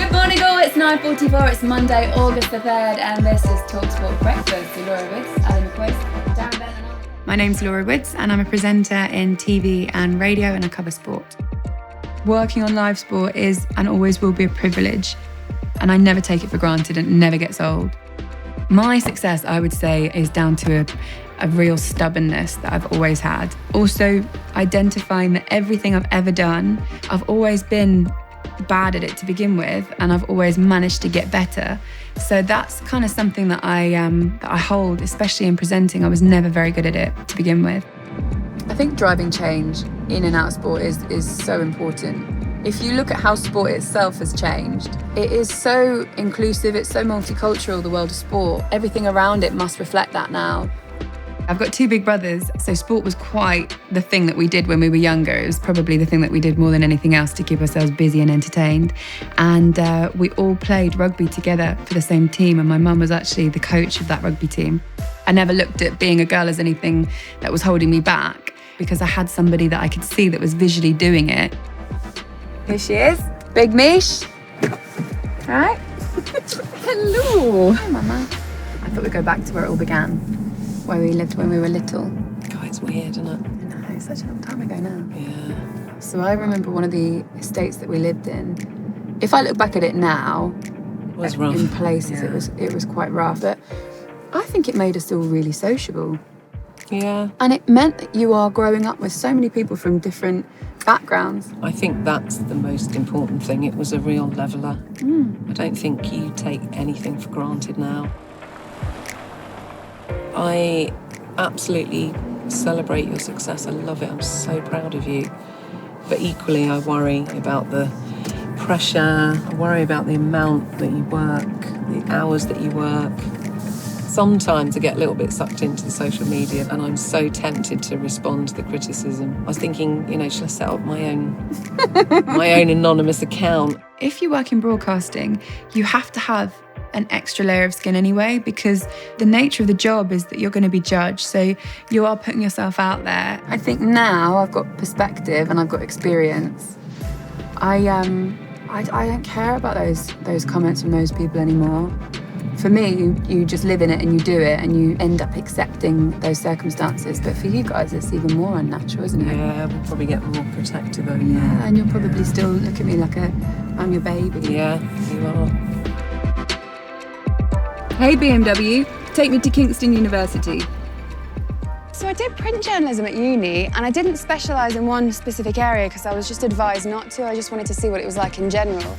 Good morning all, it's 9:44, it's Monday, August the 3rd, and this is TalkSport Breakfast. Laura Woods, Ali McQuist, Darren Bell and I. My name's Laura Woods and I'm a presenter in TV and radio and I cover sport. Working on live sport is and always will be a privilege, and I never take it for granted and it never gets old. My success, I would say, is down to a real stubbornness that I've always had. Also, identifying that everything I've ever done, I've always been bad at it to begin with, and I've always managed to get better. So that's kind of something that I hold, especially in presenting. I was never very good at it to begin with. I think driving change in and out of sport is so important. If you look at how sport itself has changed, it is so inclusive, it's so multicultural, the world of sport. Everything around it must reflect that now. I've got two big brothers, so sport was quite the thing that we did when we were younger. It was probably the thing that we did more than anything else to keep ourselves busy and entertained. And we all played rugby together for the same team, and my mum was actually the coach of that rugby team. I never looked at being a girl as anything that was holding me back, because I had somebody that I could see that was visually doing it. Here she is, Big Mish. All right. Hello. Hi, Mama. I thought we'd go back to where it all began, where we lived when we were little. God, it's weird, isn't it? I know, it's such a long time ago now. Yeah. So I remember one of the estates that we lived in. If I look back at it now, It was rough. in places Yeah. it was quite rough, but I think it made us all really sociable. Yeah. And it meant that you are growing up with so many people from different backgrounds. I think that's the most important thing. It was a real leveller. I don't think you take anything for granted now. I absolutely celebrate your success. I love it. I'm so proud of you. But equally, I worry about the pressure. I worry about the amount that you work, the hours that you work. Sometimes I get a little bit sucked into the social media and I'm so tempted to respond to the criticism. I was thinking, should I set up my own anonymous account? If you work in broadcasting, you have to have an extra layer of skin anyway, because the nature of the job is that you're going to be judged. So you are putting yourself out there. I think now I've got perspective and I've got experience. I don't care about those comments from those people anymore. For me, you just live in it and you do it and you end up accepting those circumstances. But for you guys, it's even more unnatural, isn't it? Yeah, we'll probably get more protective over that. Yeah, and you'll probably still look at me like I'm your baby. Yeah, you are. Hey BMW, take me to Kingston University. So I did print journalism at uni, and I didn't specialise in one specific area because I was just advised not to. I just wanted to see what it was like in general.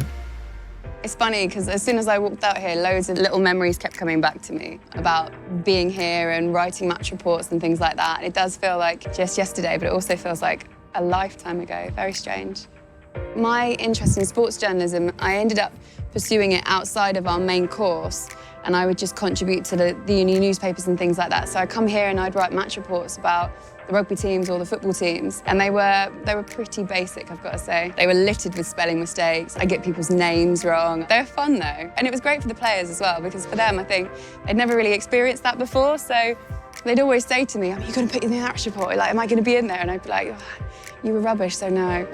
It's funny because as soon as I walked out here, loads of little memories kept coming back to me about being here and writing match reports and things like that. And it does feel like just yesterday, but it also feels like a lifetime ago. Very strange. My interest in sports journalism, I ended up pursuing it outside of our main course, and I would just contribute to the uni newspapers and things like that. So I'd come here and I'd write match reports about the rugby teams or the football teams, and they were pretty basic, I've got to say. They were littered with spelling mistakes. I get people's names wrong. They were fun though, and it was great for the players as well, because for them, I think they'd never really experienced that before. So they'd always say to me, "Are you going to put in the match report? Like, am I going to be in there?" And I'd be like, "Oh, you were rubbish, so no."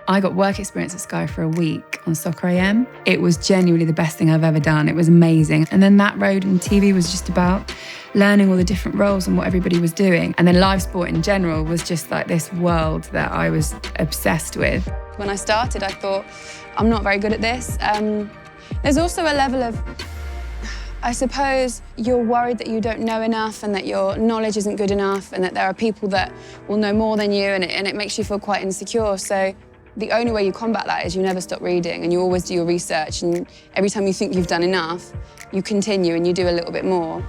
I got work experience at Sky for a week on Soccer AM. It was genuinely the best thing I've ever done. It was amazing. And then that road in TV was just about learning all the different roles and what everybody was doing. And then live sport in general was just like this world that I was obsessed with. When I started, I thought, I'm not very good at this. There's also a level of, I suppose, you're worried that you don't know enough and that your knowledge isn't good enough and that there are people that will know more than you, and it makes you feel quite insecure. So the only way you combat that is you never stop reading and you always do your research, and every time you think you've done enough, you continue and you do a little bit more.